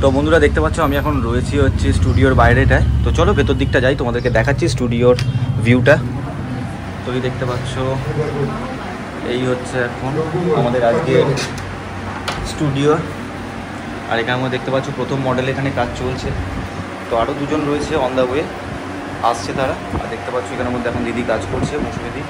তো বন্ধুরা দেখতে পাচ্ছ আমি এখন রয়েছি হচ্ছে স্টুডিওর বাইরেটায়। তো চলো ভেতর দিকটা যাই, তোমাদেরকে দেখাচ্ছি স্টুডিওর ভিউটা। তো এই দেখতে পাচ্ছ এই হচ্ছে এখন আমাদের আজকে স্টুডিও। আর এখানে আমরা দেখতে পাচ্ছ প্রথম মডেল এখানে কাজ চলছে। তো আরও দুজন রয়েছে অন দ্য ওয়ে, আসছে তারা। আর দেখতে পাচ্ছ এখানের মধ্যে এখন দিদি কাজ করছে, মৌসুমিদি।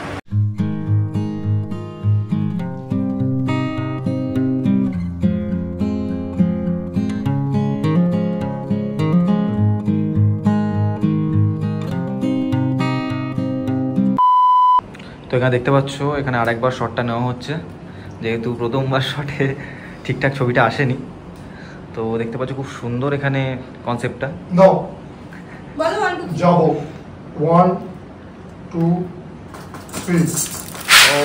তো এখানে দেখতে পাচ্ছ এখানে আরেকবার শটটা নেওয়া হচ্ছে, যেহেতু প্রথমবার শটে ঠিকঠাক ছবিটা আসেনি। তো দেখতে পাচ্ছ খুব সুন্দর এখানে কনসেপ্টটা। যাবো 1 2 3 ও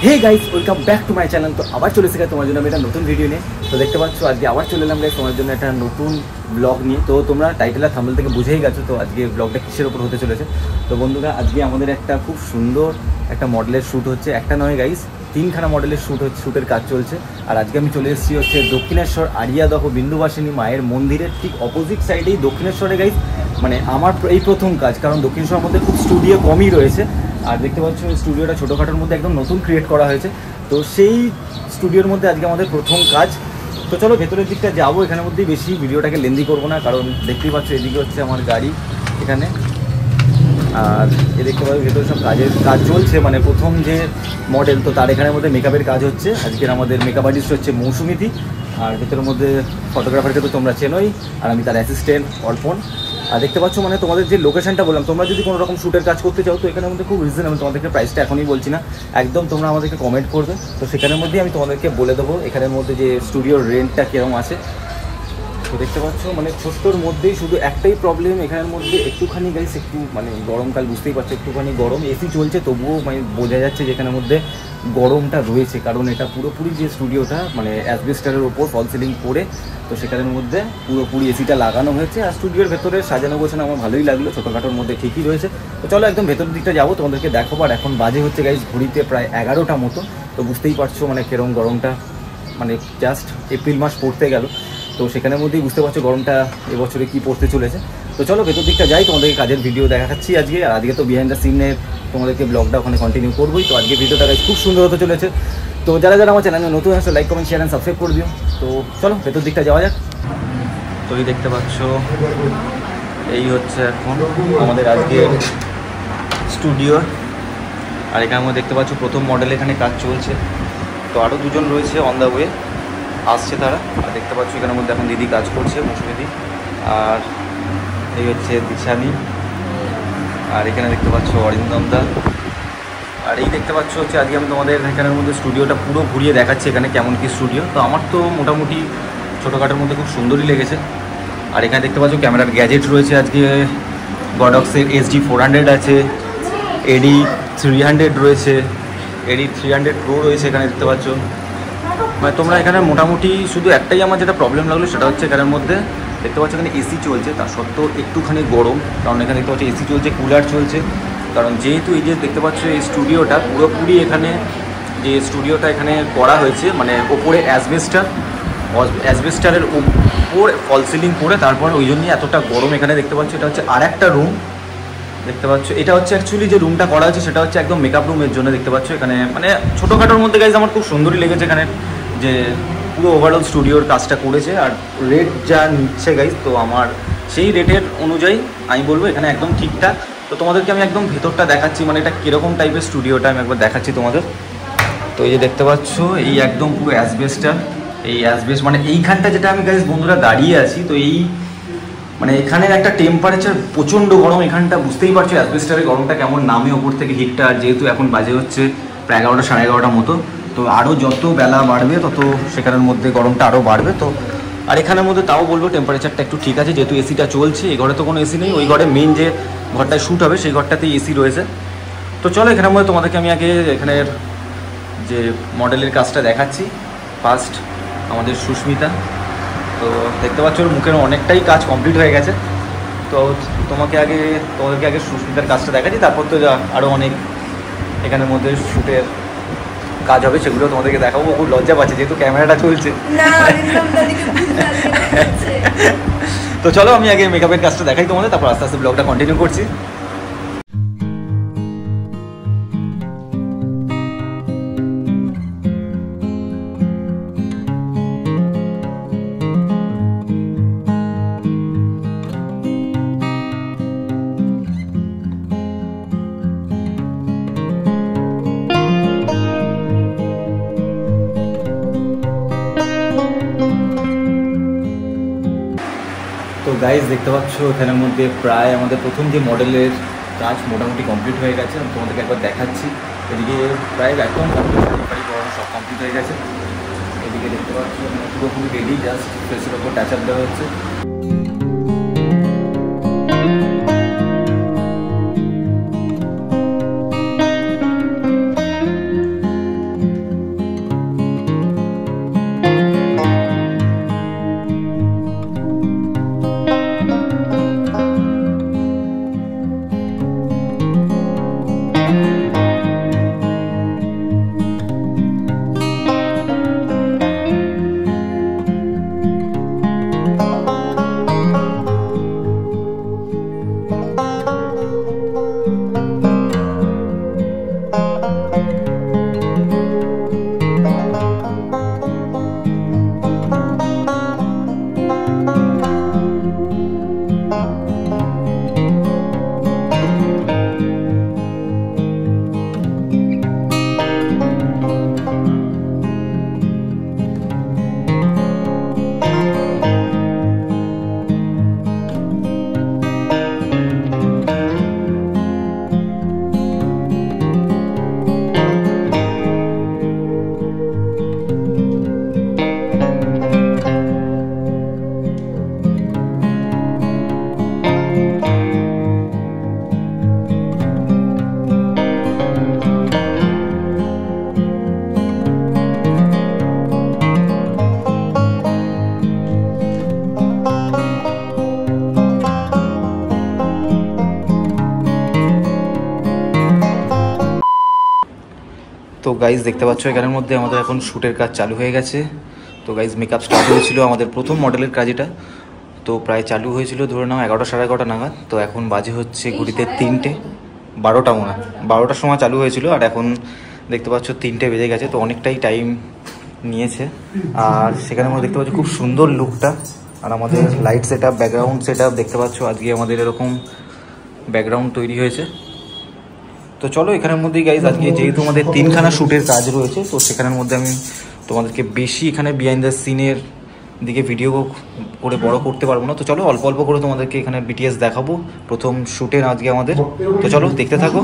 hey guys, welcome back to my channel. তো আবার চলে এসেছে তোমার জন্য আমি একটা নতুন ভিডিও নিয়ে। তো দেখতে পাচ্ছ আজকে আবার চলে এলাম গাইস তোমার জন্য একটা নতুন ব্লগ নিয়ে। তো তোমরা টাইটেল আর থাম্বনেল থেকে বুঝেই গেছো তো আজকে ব্লগটা কিসের ওপর হতে চলেছে। তো বন্ধুরা আজকে আমাদের একটা খুব সুন্দর একটা মডেলের শ্যুট হচ্ছে, একটা নয় গাইস 3খানা মডেলের শ্যুটের কাজ চলছে। আর আজকে আমি চলে এসেছি হচ্ছে দক্ষিণেশ্বর আরিয়াদহ বিন্দুবাসিনী মায়ের মন্দিরের ঠিক অপোজিট সাইডেই দক্ষিণেশ্বরে গাইস। মানে আমার এই প্রথম কাজ, কারণ দক্ষিণেশ্বরের মধ্যে খুব স্টুডিও কমই রয়েছে। আর দেখতে পাচ্ছ স্টুডিওটা ছোটোখাটোর মধ্যে একদম নতুন ক্রিয়েট করা হয়েছে। তো সেই স্টুডিওর মধ্যে আজকে আমাদের প্রথম কাজ। তো চলো ভেতরের দিকটা যাবো, এখানের মধ্যেই বেশি ভিডিওটাকে লেন্দি করবো না, কারণ দেখতেই পাচ্ছ এদিকে হচ্ছে আমার গাড়ি এখানে। আর এ দেখতে পাচ্ছি ভেতরে সব কাজ চলছে, মানে প্রথম যে মডেল তো তার এখানের মধ্যে মেকআপের কাজ হচ্ছে। আজকের আমাদের মেকআপ আর্টিস্ট হচ্ছে মৌসুমিদি। আর ভেতরের মধ্যে ফটোগ্রাফারকে তো তোমরা চেনোই, আর আমি তার অ্যাসিস্ট্যান্ট অর্পণ। আর দেখতে পাচ্ছ মানে তোমাদের যে লোকেশনটা বললাম, তোমরা যদি কোনো রকম শ্যুটের কাজ করতে চাও তো এখানের মধ্যে খুব রিজনেবল। তোমাদেরকে প্রাইসটা এখনই বলছি না, একদম তোমরা আমাদেরকে কমেন্ট করবে, তো সেখানের মধ্যেই আমি তোমাদেরকে বলে দেবো এখানের মধ্যে যে স্টুডিওর রেন্টটা কীরকম আছে। তো দেখতে পাচ্ছ মানে ছোট্টর মধ্যেই শুধু একটাই প্রবলেম এখানের মধ্যে, একটুখানি গাইস একটু মানে গরমকাল বুঝতেই পারছো, একটুখানি গরম। এসি চলছে তবুও মানে বোঝা যাচ্ছে যে এখানের মধ্যে গরমটা রয়েছে, কারণ এটা পুরোপুরি যে স্টুডিওটা মানে অ্যাসবেস্টারের ওপর ফল সিলিং করে, তো সেখানের মধ্যে পুরোপুরি এসিটা লাগানো হয়েছে। আর স্টুডিওর ভেতরে সাজানো গোছানো আমার ভালোই লাগলো, ছোটোখাটোর মধ্যে ঠিকই রয়েছে। তো চলো একদম ভেতরের দিকটা যাবো, তোমাদেরকে দেখাবো। আর এখন বাজে হচ্ছে গাইস ঘড়িতে প্রায় 11টা মতো। তো বুঝতেই পারছো মানে কেরম গরমটা, মানে জাস্ট এপ্রিল মাস পড়তে গেল, তো সেখানের মধ্যেই বুঝতে পারছো গরমটা এবছরে কী পড়তে চলেছে। তো চলো ভেতর দিকটা যাই, তোমাদেরকে কাজের ভিডিও দেখাচ্ছি আজকে। আর আজকে তো বিহাইন্ড দ্য সিনের তোমাদেরকে ব্লগটা ওখানে কন্টিনিউ করবোই। তো আজকে ভিডিওটা খুব সুন্দর হতে চলেছে। তো যারা যারা আমার চ্যানেলে নতুন আসলে like comment share and subscribe করে দিও। তো চলো ভেতর দিকটা যাওয়া যাক। তো এই দেখতে পাচ্ছ এই হচ্ছে এখন আমাদের আজকে স্টুডিও। আর এখানে আমরা দেখতে পাচ্ছ প্রথম মডেল এখানে কাজ চলছে। তো আরও দুজন রয়েছে অন দ্য ওয়ে, আসছে তারা। আর দেখতে পাচ্ছ এখানের মধ্যে এখন দিদি কাজ করছে, মৌসুমিদি। আর এই হচ্ছে দিশানি। আর এখানে দেখতে পাচ্ছ অরিন্দম দা। আর এই দেখতে পাচ্ছ হচ্ছে আজকে আমি তোমাদের এখানের মধ্যে স্টুডিওটা পুরো ঘুরিয়ে দেখাচ্ছি এখানে কেমন কি স্টুডিও। তো আমার তো মোটামুটি ছোটোখাটোর মধ্যে খুব সুন্দরই লেগেছে। আর এখানে দেখতে পাচ্ছ ক্যামেরার গ্যাজেট রয়েছে আজকে, গডক্সের SD400 আছে, AD300 রয়েছে, AD300 Pro রয়েছে এখানে দেখতে পাচ্ছ। মানে তোমরা এখানে মোটামুটি শুধু একটাই আমার যেটা প্রবলেম লাগলো সেটা হচ্ছে এখানের মধ্যে দেখতে পাচ্ছ এখানে এসি চলছে, তার সত্ত্বেও একটুখানি গরম, কারণ এখানে দেখতে পাচ্ছ এসি চলছে, কুলার চলছে। কারণ যেহেতু এই যে দেখতে পাচ্ছ এই স্টুডিওটা পুরোপুরি এখানে যে স্টুডিওটা এখানে করা হয়েছে মানে ওপরে অ্যাসবেস্টারের উপর ফল সিলিং করে, তারপর ওই জন্যই এতটা গরম এখানে দেখতে পাচ্ছ। এটা হচ্ছে আর একটা রুম দেখতে পাচ্ছ, এটা হচ্ছে অ্যাকচুয়ালি যে রুমটা করা হয়েছে সেটা হচ্ছে একদম মেকআপ রুমের জন্য দেখতে পাচ্ছ। এখানে মানে ছোটোখাটোর মধ্যে গাইজ আমার খুব সুন্দরই লেগেছে এখানে যে পুরো ওভারঅল স্টুডিওর কাজটা করেছে। আর রেট যা নিচ্ছে গাইজ, তো আমার সেই রেটের অনুযায়ী আমি বলবো এখানে একদম ঠিকঠাক। তো তোমাদেরকে আমি একদম ভেতরটা দেখাচ্ছি, মানে এটা কীরকম টাইপের স্টুডিওটা আমি একবার দেখাচ্ছি তোমাদের। তো এই যে দেখতে পাচ্ছ এই একদম পুরো অ্যাসবেস্টার, এই অ্যাসবেস্ট মানে এইখানটা যেটা আমি গাইজ বন্ধুরা দাঁড়িয়ে আছি, তো এই মানে এখানের একটা টেম্পারেচার প্রচণ্ড গরম, এখানটা বুঝতেই পারছো অ্যাসবেস্টারের গরমটা কেমন নামে ওপর থেকে হিটটা। আর যেহেতু এখন বাজে হচ্ছে প্রায় 11টা সাড়ে 11টার মতো, তো আরও যত বেলা বাড়বে তত সেখানের মধ্যে গরমটা আরও বাড়বে। তো আর এখানের মধ্যে তাও বলবো টেম্পারেচারটা একটু ঠিক আছে, যেহেতু এসিটা চলছে। এই ঘরে তো কোনো এসি নেই, ওই ঘরে মেন যে ঘরটায় শ্যুট হবে সেই ঘরটাতেই এসি রয়েছে। তো চলো এখানের মধ্যে তোমাদেরকে আমি আগে এখানের যে মডেলের কাজটা দেখাচ্ছি। ফার্স্ট আমাদের সুস্মিতা, তো দেখতে পাচ্ছ ওর মুখের অনেকটাই কাজ কমপ্লিট হয়ে গেছে। তো তোমাদেরকে আগে সুস্মিতার কাজটা দেখাচ্ছি, তারপর তো আরও অনেক এখানের মধ্যে শ্যুটের কাজ হবে, সেগুলো তোমাদেরকে দেখাবো। খুব লজ্জা পাচ্ছে যেহেতু ক্যামেরাটা চলছে। তো চলো আমি আগে মেকআপের কাজটা দেখাই তোমাদের, তারপর আস্তে আস্তে ব্লগটা কন্টিনিউ করছি। তো গাইজ দেখতে পাচ্ছ এখানের মধ্যে প্রায় আমাদের প্রথম যে মডেলের কাজ মোটামুটি কমপ্লিট হয়ে গেছে। আমি তোমাদেরকে একবার দেখাচ্ছি। এদিকে প্রায় একদম কমপ্লিট, সব কমপ্লিট হয়ে গেছে। এদিকে দেখতে পাচ্ছ পুরোপুরি রেডি, জাস্ট ফেসের ওপর টাচ আপ দেওয়া হচ্ছে। তো গাইজ দেখতে পাচ্ছ এখানের মধ্যে আমাদের এখন শ্যুটের কাজ চালু হয়ে গেছে। তো গাইজ মেকআপ স্টার্ট হয়েছিল আমাদের প্রথম মডেলের কাজ এটা, তো প্রায় চালু হয়েছিল ধরে নাও 11টা সাড়ে 11টা নাগাদ। তো এখন বাজে হচ্ছে ঘড়িতে 3টে 12টা মনে হয়, 12টার সময় চালু হয়েছিল আর এখন দেখতে পাচ্ছ 3টে বেজে গেছে। তো অনেকটাই টাইম নিয়েছে। আর সেখানের মধ্যে দেখতে পাচ্ছ খুব সুন্দর লুকটা, আর আমাদের light set up, background set up দেখতে পাচ্ছ আজকে আমাদের এরকম ব্যাকগ্রাউন্ড তৈরি হয়েছে। তো চলো এখানের মধ্যেই গাইজ আজকে যেহেতু আমাদের 3খানা শ্যুটের কাজ রয়েছে, তো সেখানের মধ্যে আমি তোমাদেরকে বেশি এখানে বিহাইন্ড দ্য সিনের দিকে ভিডিও করে বড় করতে পারবো না। তো চলো অল্প অল্প করে তোমাদেরকে এখানে বিটিএস দেখাবো প্রথম শ্যুটের আজকে আমাদের। তো চলো দেখতে থাকো।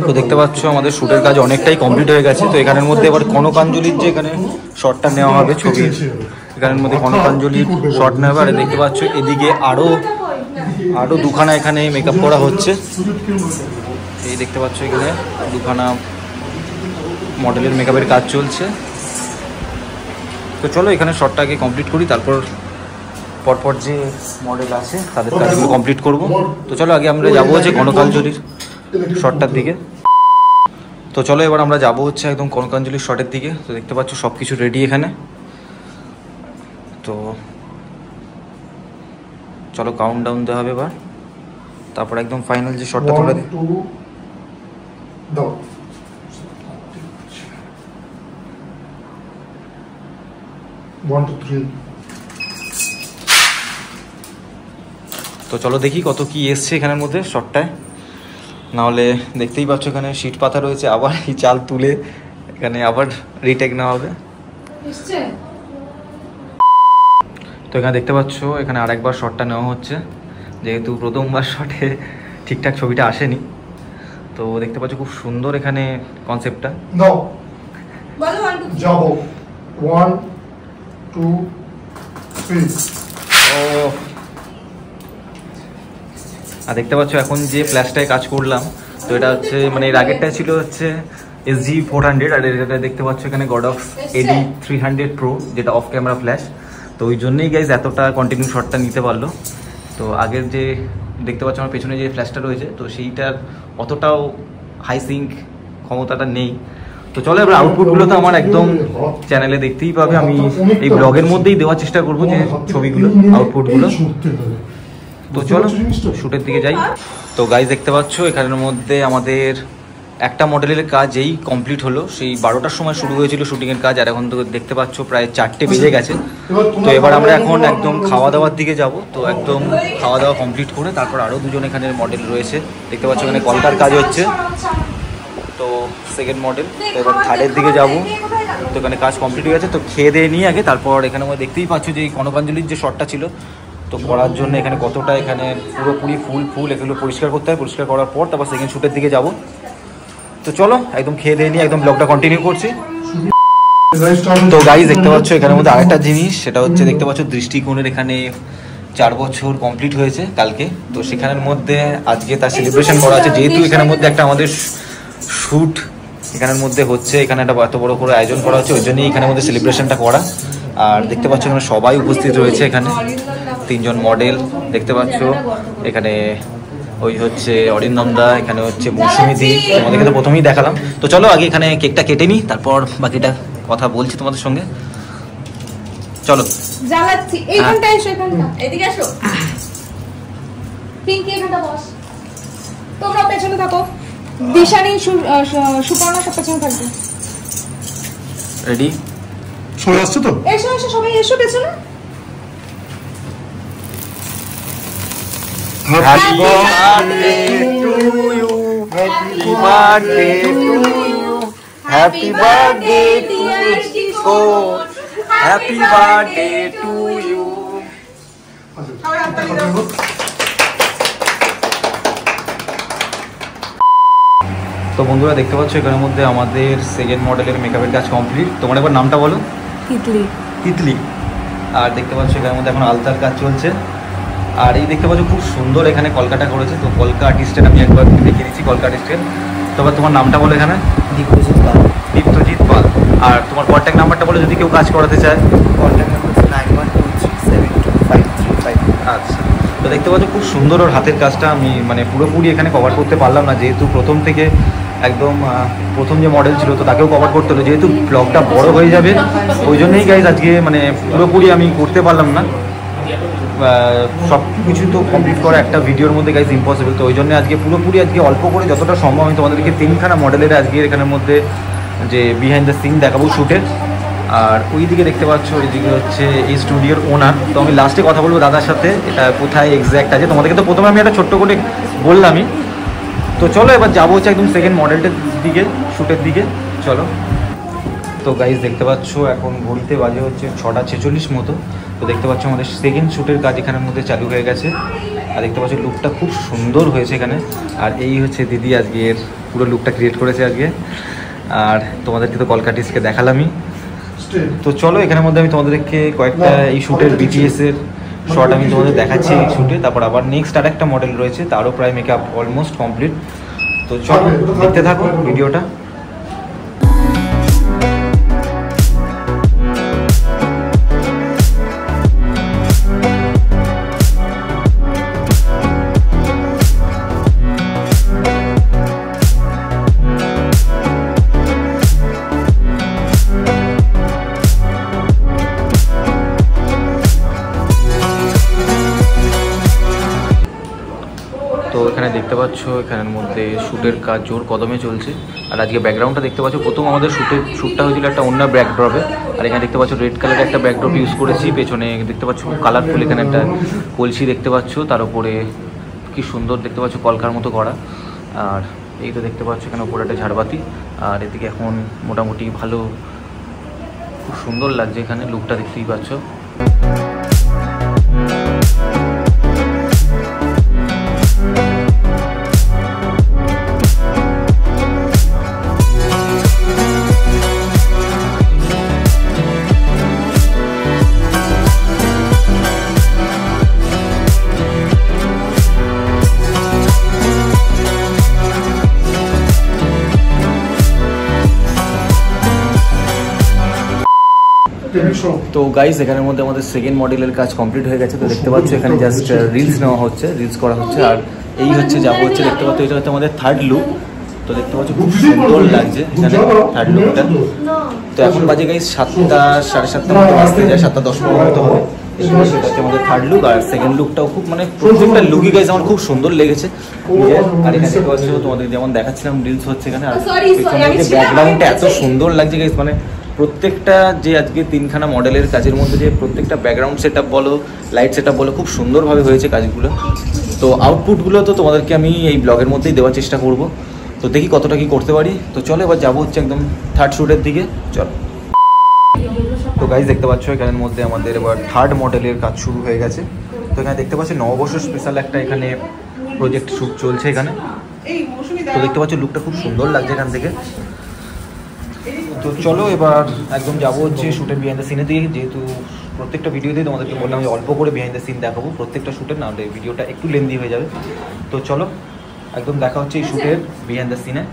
তো দেখতে পাচ্ছ আমাদের শ্যুটের কাজ অনেকটাই কমপ্লিট হয়ে গেছে। তো এখানের মধ্যে এবার কনকাঞ্জলির যে এখানে শটটা নেওয়া হবে ছবির, এখানের মধ্যে কনকাঞ্জলির শট নেওয়া হবে। আর দেখতে পাচ্ছ এদিকে আরও দুখানা এখানে মেকআপ করা হচ্ছে। এই দেখতে পাচ্ছ এখানে দুখানা মডেলের মেকআপের কাজ চলছে। তো চলো এখানে শটটাকে কমপ্লিট করি, তারপর পরপর যে মডেল আছে তাদের কাজগুলো কমপ্লিট করব। তো চলো আগে আমরা যাবো হচ্ছে কনকাঞ্জলির শটটার দিকে। তো চলো এবার আমরা যাবো হচ্ছে একদম কনকাঞ্জলির শটের দিকে। তো দেখতে পাচ্ছ সব কিছু রেডি এখানে। তো চলো কাউন্টডাউন দেওয়া হবে এবার, তারপর একদম ফাইনাল যে শটটা তোমরা 1 2 দাও। 1 2 3। তো চলো দেখি কত কি এসছে এখানের মধ্যে শটটায়। নাহলে দেখতেই পাচ্ছ এখানে শীট পাতা রয়েছে, আবার এই চাল তুলে এখানে আবার রিটেক নেওয়া হবে। তো এখানে দেখতে পাচ্ছ এখানে আরেকবার শটটা নেওয়া হচ্ছে, যেহেতু প্রথমবার শটে ঠিকঠাক ছবিটা আসেনি। তো দেখতে পাচ্ছ খুব সুন্দর এখানে কনসেপ্টটা। নাও যাবো 1 2 3। ও আর দেখতে পাচ্ছ এখন যে ফ্ল্যাশটায় কাজ করলাম, তো এটা হচ্ছে মানে এর আগেরটা ছিল হচ্ছে SG-400, আর এটা দেখতে পাচ্ছ এখানে Godox AD-300 Pro, যেটা অফ ক্যামেরা ফ্ল্যাশ। তো ওই জন্যই গাইজ এতটা কন্টিনিউ শটটা নিতে পারলো। তো আগের যে দেখতে পাচ্ছ আমার পেছনে যে ফ্ল্যাশটা রয়েছে, তো সেইটার অতটাও হাই সিঙ্ক ক্ষমতাটা নেই। তো চলো এবার আউটপুটগুলো তো আমার একদম চ্যানেলে দেখতেই পাবে, আমি এই ব্লগের মধ্যেই দেওয়ার চেষ্টা করবো যে ছবিগুলো, আউটপুটগুলো। তো চলো শ্যুটের দিকে যাই। তো গাইজ দেখতে পাচ্ছ এখানের মধ্যে আমাদের একটা মডেলের কাজ এই কমপ্লিট হলো। সেই 12টার সময় শুরু হয়েছিল শুটিংয়ের কাজ, আর এখন তো দেখতে পাচ্ছ প্রায় 4টে বেজে গেছে। তো এবার আমরা এখন একদম খাওয়া দাওয়ার দিকে যাব। তো একদম খাওয়া দাওয়া কমপ্লিট করে তারপর আরও দুজন এখানে মডেল রয়েছে। দেখতে পাচ্ছ এখানে কলকার কাজ হচ্ছে, তো সেকেন্ড মডেল। তো এবার থার্ডের দিকে যাব। তো এখানে কাজ কমপ্লিট হয়ে গেছে। তো খেয়ে দিয়ে নিয়ে আগে তারপর এখানে আমরা দেখতেই পাচ্ছ যে এই কনকাঞ্জলির যে শটটা ছিল, তো করার জন্য এখানে কতটা এখানে পুরোপুরি ফুল এগুলো পরিষ্কার করতে হয়। পরিষ্কার করার পর তারপর সেকেন্ড শ্যুটের দিকে যাব। তো চলো একদম খেয়ে দিয়ে নিয়ে একদম ব্লগটা কন্টিনিউ করছি। তো গাইজ দেখতে পাচ্ছ এখানের মধ্যে আরেকটা জিনিস, সেটা হচ্ছে দেখতে পাচ্ছ দৃষ্টিকোণের এখানে 4 বছর কমপ্লিট হয়েছে কালকে। তো সেখানের মধ্যে আজকে তার সেলিব্রেশন করা আছে, যেহেতু এখানের মধ্যে একটা আমাদের শ্যুট এখানের মধ্যে হচ্ছে, এখানে একটা এত বড় করে আয়োজন করা হচ্ছে, ওই জন্যই এখানের মধ্যে সেলিব্রেশনটা করা। আর দেখতে পাচ্ছ এখানে সবাই উপস্থিত রয়েছে, এখানে 3জন মডেল দেখতে পাচ্ছ। এখানে ওই হচ্ছে অরিন্দম দা, এখানে হচ্ছে মৌসুমী দি, তোমাদেরকে তো প্রথমেই দেখালাম। তো চলো আগে এখানে কেকটা কেটে নিই, তারপর বাকিটা কথা বলছি তোমাদের সঙ্গে। চলো জ্বালাচ্ছি এইখানটা এসো, এখানটা এদিকে এসো। পিঙ্কি এখানটা বস, তোমরা পেছনে থাকো। দিশানি সুপর্ণা সব পেছনে থাকবে। রেডি সরে আসছে তো? এসো এসো সবাই এসো পেছনে। Happy birthday to you, happy birthday to you, happy birthday dear Kishore, happy birthday to you. তো বন্ধুরা দেখতে পাচ্ছ এখানের মধ্যে আমাদের সেকেন্ড মডেলের মেকআপের কাজ কমপ্লিট। তোমার একবার নামটা বলো। তিতলি। তিতলি। আর দেখতে পাচ্ছ এখানের মধ্যে এখন আলতার কাজ চলছে। আর এই দেখতে পাচ্ছ খুব সুন্দর এখানে কলকাটা করেছে। তো কলকা আর্টিস্টের আমি একবার দেখিয়ে দিচ্ছি, কলকা আর্টিস্টের। তবে তোমার নামটা বলো এখানে। দীপ্তজিৎ পাল। দীপ্তজিৎ পাল। আর তোমার কন্ট্যাক্ট নাম্বারটা বলো যদি কেউ কাজ করাতে চায়। Contact number 9123725355। আচ্ছা, তো দেখতে পাচ্ছ খুব সুন্দর ওর হাতের কাজটা। আমি মানে পুরোপুরি এখানে কভার করতে পারলাম না, যেহেতু প্রথম থেকে একদম প্রথম যে মডেল ছিল তো তাকেও কভার করতে হলো, যেহেতু ব্লগটা বড় হয়ে যাবে ওই জন্যই গাইজ আজকে মানে পুরোপুরি আমি করতে পারলাম না। সব কিছু তো কমপ্লিট করা একটা ভিডিওর মধ্যে গাইজ ইম্পসিবল। তো ওই জন্য আজকে পুরোপুরি আজকে অল্প করে যতটা সম্ভব আমি তোমাদেরকে 3খানা মডেলের আজকে এখানের মধ্যে যে বিহাইন্ড দ্য সিন দেখাবো শ্যুটের। আর ওই দিকে দেখতে পাচ্ছ ওইদিকে হচ্ছে এই স্টুডিওর ওনার। তো আমি লাস্টে কথা বলবো দাদার সাথে, এটা কোথায় এক্স্যাক্ট আছে। তোমাদেরকে তো প্রথমে আমি একটা ছোট্ট করে বললামই। তো চলো এবার যাবো হচ্ছে একদম সেকেন্ড মডেলটার দিকে, শ্যুটের দিকে। চলো। তো গাইজ দেখতে পাচ্ছ এখন ঘড়িতে বাজে হচ্ছে 6টা 46 মতো। তো দেখতে পাচ্ছ আমাদের সেকেন্ড শ্যুটের কাজ এখানের মধ্যে চালু হয়ে গেছে। আর দেখতে পাচ্ছ লুকটা খুব সুন্দর হয়েছে এখানে। আর এই হচ্ছে দিদি আজকের পুরো লুকটা ক্রিয়েট করেছে আজকে। আর তোমাদেরকে তো কলকাটিসকে দেখালামই। তো চলো এখানের মধ্যে আমি তোমাদেরকে কয়েকটা এই শ্যুটের বিটিএসের শর্ট আমি তোমাদের দেখাচ্ছি এই শ্যুটে। তারপর আবার নেক্সট আর একটা মডেল রয়েছে, তারও প্রায় মেকআপ অলমোস্ট কমপ্লিট। তো চলো দেখতে থাকো ভিডিওটা। তো এখানে দেখতে পাচ্ছ এখানের মধ্যে শ্যুটের কাজ জোর কদমে চলছে। আর আজকে ব্যাকগ্রাউন্ডটা দেখতে পাচ্ছ, প্রথম আমাদের শ্যুটটা হয়েছিল একটা অন্য ব্যাকড্রপে। আর এখানে দেখতে পাচ্ছ রেড কালারের একটা ব্যাকড্রপ ইউজ করেছি। পেছনে দেখতে পাচ্ছ খুব কালারফুল এখানে একটা কলসি দেখতে পাচ্ছ, তার উপরে কি সুন্দর দেখতে পাচ্ছ কলকার মতো করা। আর এই তো দেখতে পাচ্ছ এখানে উপরে একটা ঝাড়বাতি। আর এদিকে এখন মোটামুটি ভালো, খুব সুন্দর লাগছে এখানে লুকটা দেখতেই পাচ্ছ। তো গাইস এখানের মধ্যে আমাদের সেকেন্ড মডেলের কাজ কমপ্লিট হয়ে গেছে। তো দেখতে পাচ্ছ এখানে জাস্ট রিলস নেওয়া হচ্ছে, রিলস করা হচ্ছে। আর এই হচ্ছে যাবো হচ্ছে দেখতে পাচ্ছ এটা হচ্ছে আমাদের থার্ড লুক। তো দেখতে পাচ্ছ খুব সুন্দর লাগছে এখানে থার্ড লুকটা। তো এখন বাজে গাইস 7টা 7:30 মতো বাজতে যায়, 7টা 10 মতো হবে। সেটা হচ্ছে আমাদের থার্ড লুক। আর সেকেন্ড লুকটাও খুব মানে প্রত্যেকটা লুকই গাইস আমার খুব সুন্দর লেগেছে। আর এখানে দেখতে পাচ্ছ তোমাদের যেমন দেখাচ্ছিলাম রিলস হচ্ছে এখানে। আর পেছনে যে ব্যাকগ্রাউন্ডটা এত সুন্দর লাগছে গাইস, মানে প্রত্যেকটা যে আজকে 3খানা মডেলের কাজের মধ্যে যে প্রত্যেকটা ব্যাকগ্রাউন্ড সেট আপ বলো, লাইট সেট আপ বলো, খুব সুন্দরভাবে হয়েছে কাজগুলো। তো আউটপুটগুলো তো তোমাদেরকে আমি এই ব্লগের মধ্যেই দেওয়ার চেষ্টা করব। তো দেখি কতটা কি করতে পারি। তো চলো এবার যাবো হচ্ছে একদম থার্ড শ্যুটের দিকে, চলো। তো গাইজ দেখতে পাচ্ছ এখানের মধ্যে আমাদের এবার থার্ড মডেলের কাজ শুরু হয়ে গেছে। তো এখানে দেখতে পাচ্ছি নববর্ষ স্পেশাল একটা এখানে প্রজেক্ট শ্যুট চলছে এখানে। তো দেখতে পাচ্ছ লুকটা খুব সুন্দর লাগছে এখান থেকে। তো চলো এবার একদম যাবো হচ্ছে শ্যুটের বিহাইন্ড দ্য সিনে দিয়ে। যেহেতু প্রত্যেকটা ভিডিওতেই তোমাদেরকে বললাম যে অল্প করে বিহাইন্ড দ্য সিন দেখাবো প্রত্যেকটা শ্যুটের, না হলে ভিডিওটা একটু লেন্দি হয়ে যাবে। তো চলো একদম দেখা হচ্ছে এই শ্যুটের বিহাইন্ড দ্য সিনে।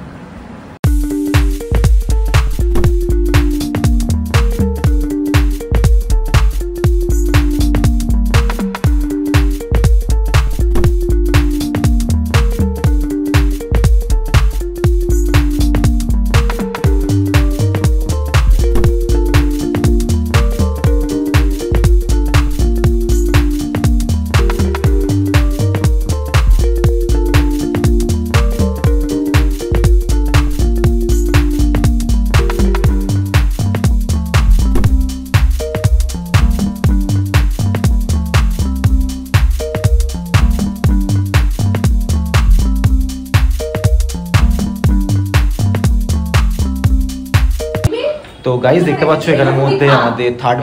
তো গাইজ দেখতে পাচ্ছ এখানের মধ্যে আমাদের থার্ড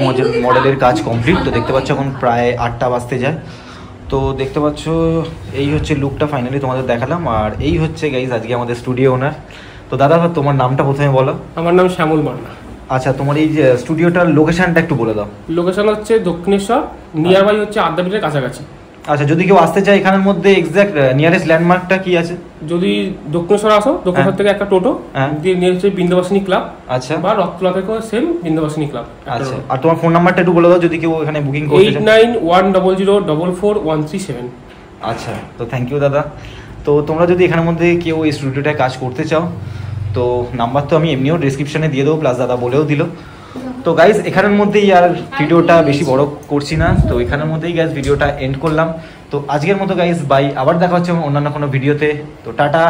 মডেলের কাজ কমপ্লিট। তো দেখতে পাচ্ছ এখন প্রায় 8টা বাজতে যায়। তো দেখতে পাচ্ছ এই হচ্ছে লুকটা ফাইনালি তোমাদের দেখালাম। আর এই হচ্ছে গাইজ আজকে আমাদের স্টুডিও ওনার। তো দাদা তোমার নামটা প্রথমে বলো। আমার নাম শ্যামল মান্না। আচ্ছা, তোমার এই যে স্টুডিওটার লোকেশনটা একটু বলে দাও। লোকেশন হচ্ছে দক্ষিণেশ্বর, নিয়ার বাই হচ্ছে আদ্যাপীঠের কাছাকাছি। আচ্ছা, যদি কেউ আসতে চায় এখানের মধ্যে এক্সাক্ট নিয়ারেস্ট ল্যান্ডমার্কটা কি আছে? যদি দক্ষিণেশ্বর আসো, দক্ষিণেশ্বর থেকে একটা টোটো দিয়ে নিয়ে হচ্ছে বিন্ধ্যবাসিনী ক্লাব। আচ্ছা, বা রথতলা থেকেও সেম বিন্ধ্যবাসিনী ক্লাব। আচ্ছা, আর তোমার ফোন নাম্বারটা একটু বলে দাও যদি কেউ এখানে বুকিং করতে চায়। 8910044137। আচ্ছা, তো থ্যাংক ইউ দাদা। তো তোমরা যদি এখানের মধ্যে কেউ এই স্টুডিওটায় কাজ করতে চাও তো নাম্বার তো আমি এমনিও ডিসক্রিপশনে দিয়ে দেবো, প্লাস দাদা বলেও দিল। তো গাইজ এখানের মধ্যেই আর ভিডিওটা বেশি বড় করছি না। তো এখানের মধ্যেই গাইজ ভিডিওটা এন্ড করলাম। তো আজকের মতো গাইজ বাই, আবার দেখা হচ্ছে অন্যান্য কোনো ভিডিওতে। তো টাটা।